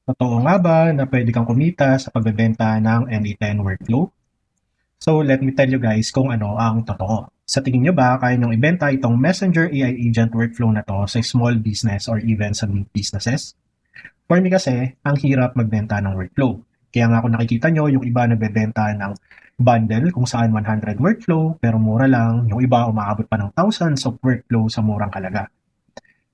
Totoo nga ba na pwede kang kumita sa pagbebenta ng N8N workflow? So let me tell you guys kung ano ang totoo. Sa tingin nyo ba kaya nyong ibenta itong Messenger AI agent workflow na to sa small business or even sa big businesses? For me kasi, ang hirap magbenta ng workflow. Kaya nga kung nakikita nyo, yung iba nagbebenta ng bundle kung saan 100 workflow pero mura lang, yung iba umaabot pa ng thousands of workflow sa murang halaga.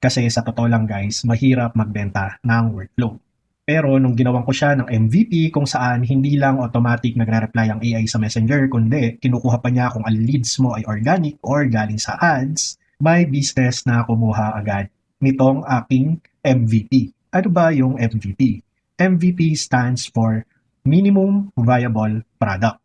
Kasi sa totoo lang guys, mahirap magbenta ng workflow. Pero nung ginawan ko siya ng MVP kung saan hindi lang automatic nagre-reply ang AI sa Messenger, kundi kinukuha pa niya kung ang leads mo ay organic or galing sa ads, may business na kumuha agad nitong aking MVP. Ano ba yung MVP? MVP stands for Minimum Viable Product.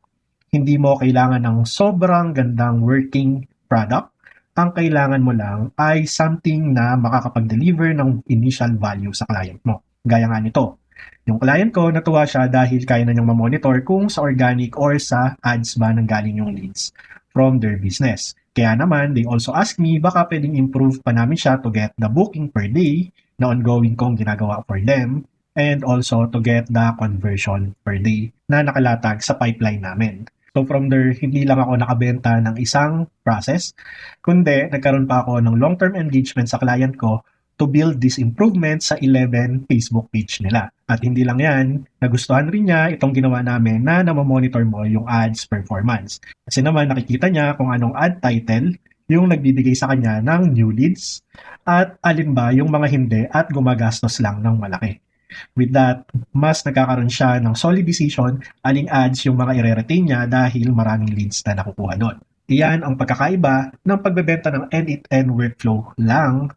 Hindi mo kailangan ng sobrang gandang working product. Ang kailangan mo lang ay something na makakapag-deliver ng initial value sa client mo. Gaya nga nito. Yung client ko, natuwa siya dahil kaya na niyang ma-monitor kung sa organic or sa ads ba nanggaling yung leads from their business. Kaya naman, they also ask me, baka pwedeng improve pa namin siya to get the booking per day na ongoing kong ginagawa for them and also to get the conversion per day na nakalatag sa pipeline namin. So from there, hindi lang ako nakabenta ng isang process, kundi nagkaroon pa ako ng long-term engagement sa client ko to build this improvement sa 11 Facebook page nila. At hindi lang yan, nagustuhan rin niya itong ginawa namin na namamonitor mo yung ads performance. Kasi naman nakikita niya kung anong ad title yung nagbibigay sa kanya ng new leads at alin ba yung mga hindi at gumagastos lang ng malaki. With that, mas nagkakaroon siya ng solid decision aling ads yung mga ire-retain niya dahil maraming leads na nakukuha doon. Iyan ang pagkakaiba ng pagbebenta ng N8N workflow lang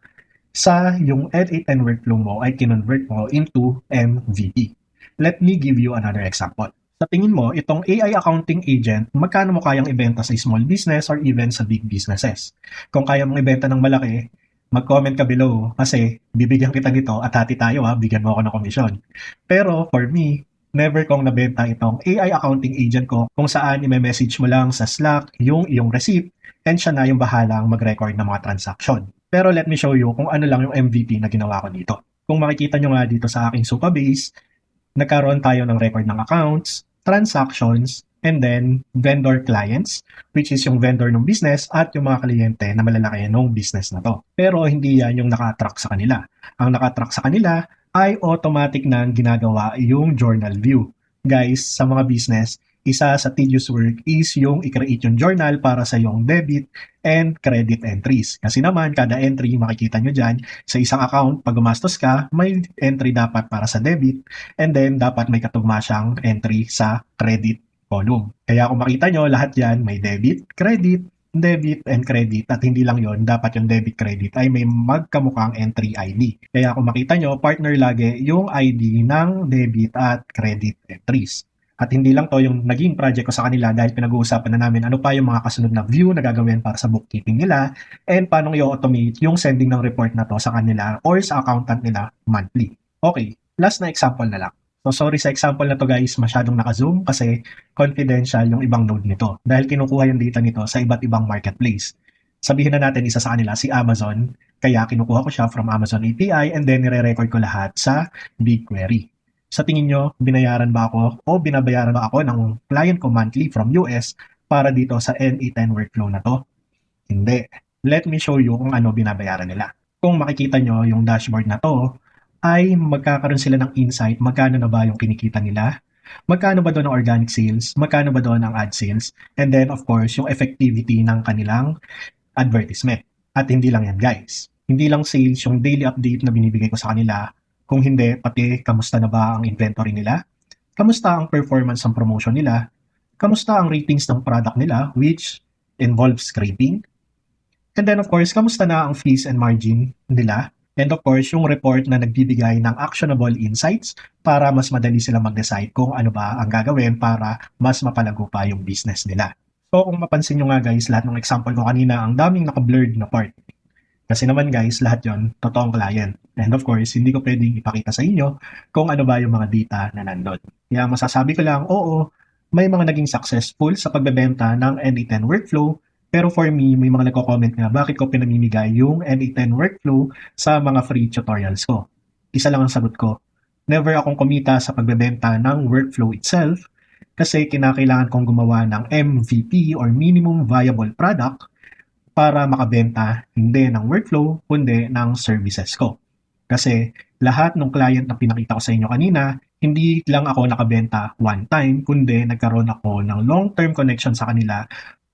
sa yung N8N workflow mo ay kinonvert mo into MVP. Let me give you another example. Sa tingin mo, itong AI accounting agent, magkano mo kayang ibenta sa small business or even sa big businesses? Kung kaya mong ibenta ng malaki, mag-comment ka below kasi bibigyan kita nito at hati tayo bigyan mo ako ng komisyon. Pero for me, never kong nabenta itong AI accounting agent ko kung saan i-message mo lang sa Slack yung iyong receipt and siya na yung bahalang mag-record ng mga transaction. Pero let me show you kung ano lang yung MVP na ginawa ko dito. Kung makikita nyo nga dito sa aking Supabase, nagkaroon tayo ng record ng accounts, transactions, and then vendor clients, which is yung vendor ng business at yung mga kliyente na malalaki ng business na to. Pero hindi yan yung naka-track sa kanila. Ang naka-track sa kanila ay automatic na ginagawa yung journal view. Guys, sa mga business, isa sa tedious work is yung i-create yung journal para sa yung debit and credit entries. Kasi naman, kada entry, makikita nyo dyan, sa isang account, pag gumastos ka, may entry dapat para sa debit and then dapat may katugma siyang entry sa credit column. Kaya kung makita nyo, lahat yan may debit and credit at hindi lang yon dapat yung debit credit ay may magkamukhang entry ID. Kaya kung makita nyo, partner lagi yung ID ng debit at credit entries. At hindi lang to yung naging project ko sa kanila dahil pinag-uusapan na namin ano pa yung mga kasunod na view na gagawin para sa bookkeeping nila and paano i-automate yung sending ng report na to sa kanila or sa accountant nila monthly. Okay, last na example na lang. So sorry sa example na to guys, masyadong naka-zoom kasi confidential yung ibang node nito dahil kinukuha yung data nito sa iba't ibang marketplace. Sabihin na natin isa sa kanila si Amazon, kaya kinukuha ko siya from Amazon API and then nire-record ko lahat sa BigQuery. Sa tingin nyo, binayaran ba ako o binabayaran ba ako ng client ko monthly from US para dito sa N8N workflow na to? Hindi. Let me show you kung ano binabayaran nila. Kung makikita nyo yung dashboard na to, ay magkakaroon sila ng insight magkano na ba yung kinikita nila, magkano ba doon ang organic sales, magkano ba doon ang ad sales, and then of course yung effectivity ng kanilang advertisement. At hindi lang yan guys. Hindi lang sales yung daily update na binibigay ko sa kanila, kung hindi pati kamusta na ba ang inventory nila, kamusta ang performance ng promotion nila, kamusta ang ratings ng product nila which involves scraping, and then of course, kamusta na ang fees and margin nila, and of course, yung report na nagbibigay ng actionable insights para mas madali sila mag-decide kung ano ba ang gagawin para mas mapalago pa yung business nila. So kung mapansin nyo nga guys, lahat ng example ko kanina, ang daming naka-blurred na part. Kasi naman guys, lahat yon totoong client. And of course, hindi ko pwedeng ipakita sa inyo kung ano ba yung mga data na nandun. Kaya masasabi ko lang, oo, may mga naging successful sa pagbebenta ng N8N workflow, pero for me, may mga nagko-comment nga bakit ko pinamimigay yung N8N workflow sa mga free tutorials ko. Isa lang ang sagot ko, Never akong kumita sa pagbebenta ng workflow itself kasi kinakailangan kong gumawa ng MVP or minimum viable product para makabenta hindi ng workflow kundi ng services ko. Kasi lahat ng client na pinakita ko sa inyo kanina, hindi lang ako nakabenta one time, kundi nagkaroon ako ng long-term connection sa kanila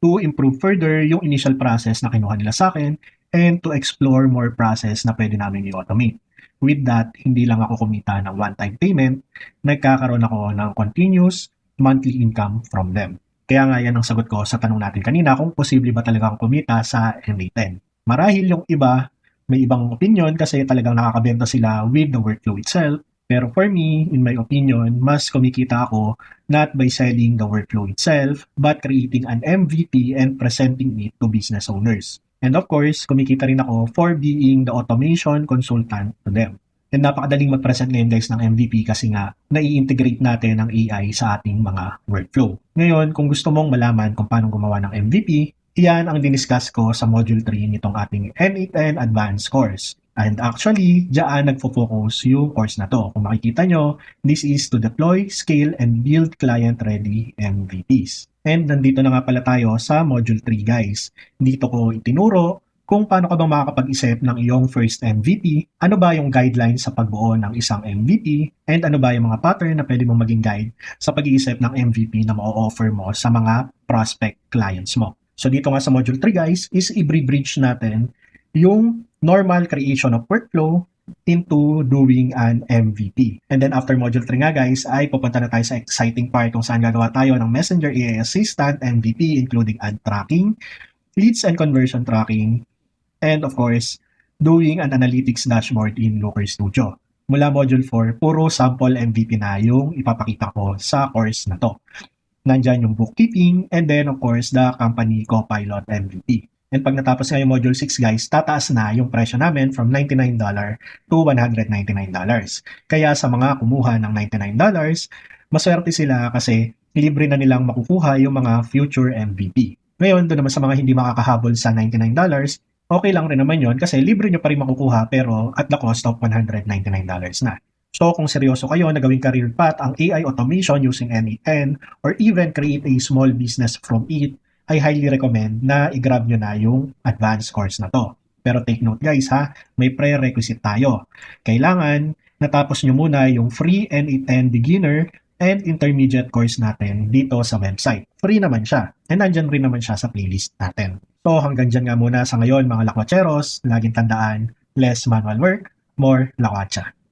to improve further yung initial process na kinuha nila sa akin and to explore more process na pwede namin i-automate. With that, hindi lang ako kumita ng one-time payment, nagkakaroon ako ng continuous monthly income from them. Kaya nga yan ang sagot ko sa tanong natin kanina kung posible ba talagang kumita sa MA10. Marahil yung iba may ibang opinion kasi talagang nakakabenta sila with the workflow itself. Pero for me, in my opinion, mas kumikita ako not by selling the workflow itself, but creating an MVP and presenting it to business owners. And of course, kumikita rin ako for being the automation consultant to them. And napakadaling mag-present ngayon guys ng MVP kasi nga nai-integrate natin ang AI sa ating mga workflow. Ngayon, kung gusto mong malaman kung paano gumawa ng MVP, iyan ang diniscuss ko sa Module 3 nitong ating N8N Advanced course. And actually, diyan nagfo-focus yung course na to. Kung makikita nyo, this is to deploy, scale, and build client-ready MVPs. And nandito na nga pala tayo sa Module 3 guys. Dito ko itinuro kung paano ka bang makakapag-isip ng iyong first MVP, ano ba yung guidelines sa pagbuo ng isang MVP, and ano ba yung mga pattern na pwede mong maging guide sa pag-iisip ng MVP na ma-offer mo sa mga prospect clients mo. So dito nga sa Module 3 guys, is i-bridge natin yung normal creation of workflow into doing an MVP. And then after Module 3 nga guys, ay pupunta na tayo sa exciting part kung saan gagawa tayo ng Messenger AI Assistant MVP including ad tracking, leads and conversion tracking, and of course, doing an analytics dashboard in Looker Studio. Mula Module 4, puro sample MVP na yung ipapakita ko sa course na to. Nandyan yung bookkeeping, and then of course, the company Copilot MVP. And pag natapos nga yung Module 6 guys, tataas na yung presyo namin from $99 to $199. Kaya sa mga kumuha ng $99, maswerte sila kasi libre na nilang makukuha yung mga future MVP. Ngayon, doon naman sa mga hindi makakahabol sa $99, okay lang rin naman yon kasi libre nyo pa rin makukuha pero at the cost of $199 na. So kung seryoso kayo na gawing career path ang AI automation using N8N or even create a small business from it, I highly recommend na i-grab nyo na yung advanced course na to. Pero take note guys ha, may prerequisite tayo. Kailangan natapos nyo muna yung free N8N beginner and intermediate course natin dito sa website. Free naman siya. And nandyan rin naman siya sa playlist natin. So hanggang dyan nga muna sa ngayon mga lakwatseros, laging tandaan, less manual work, more lakwatsa.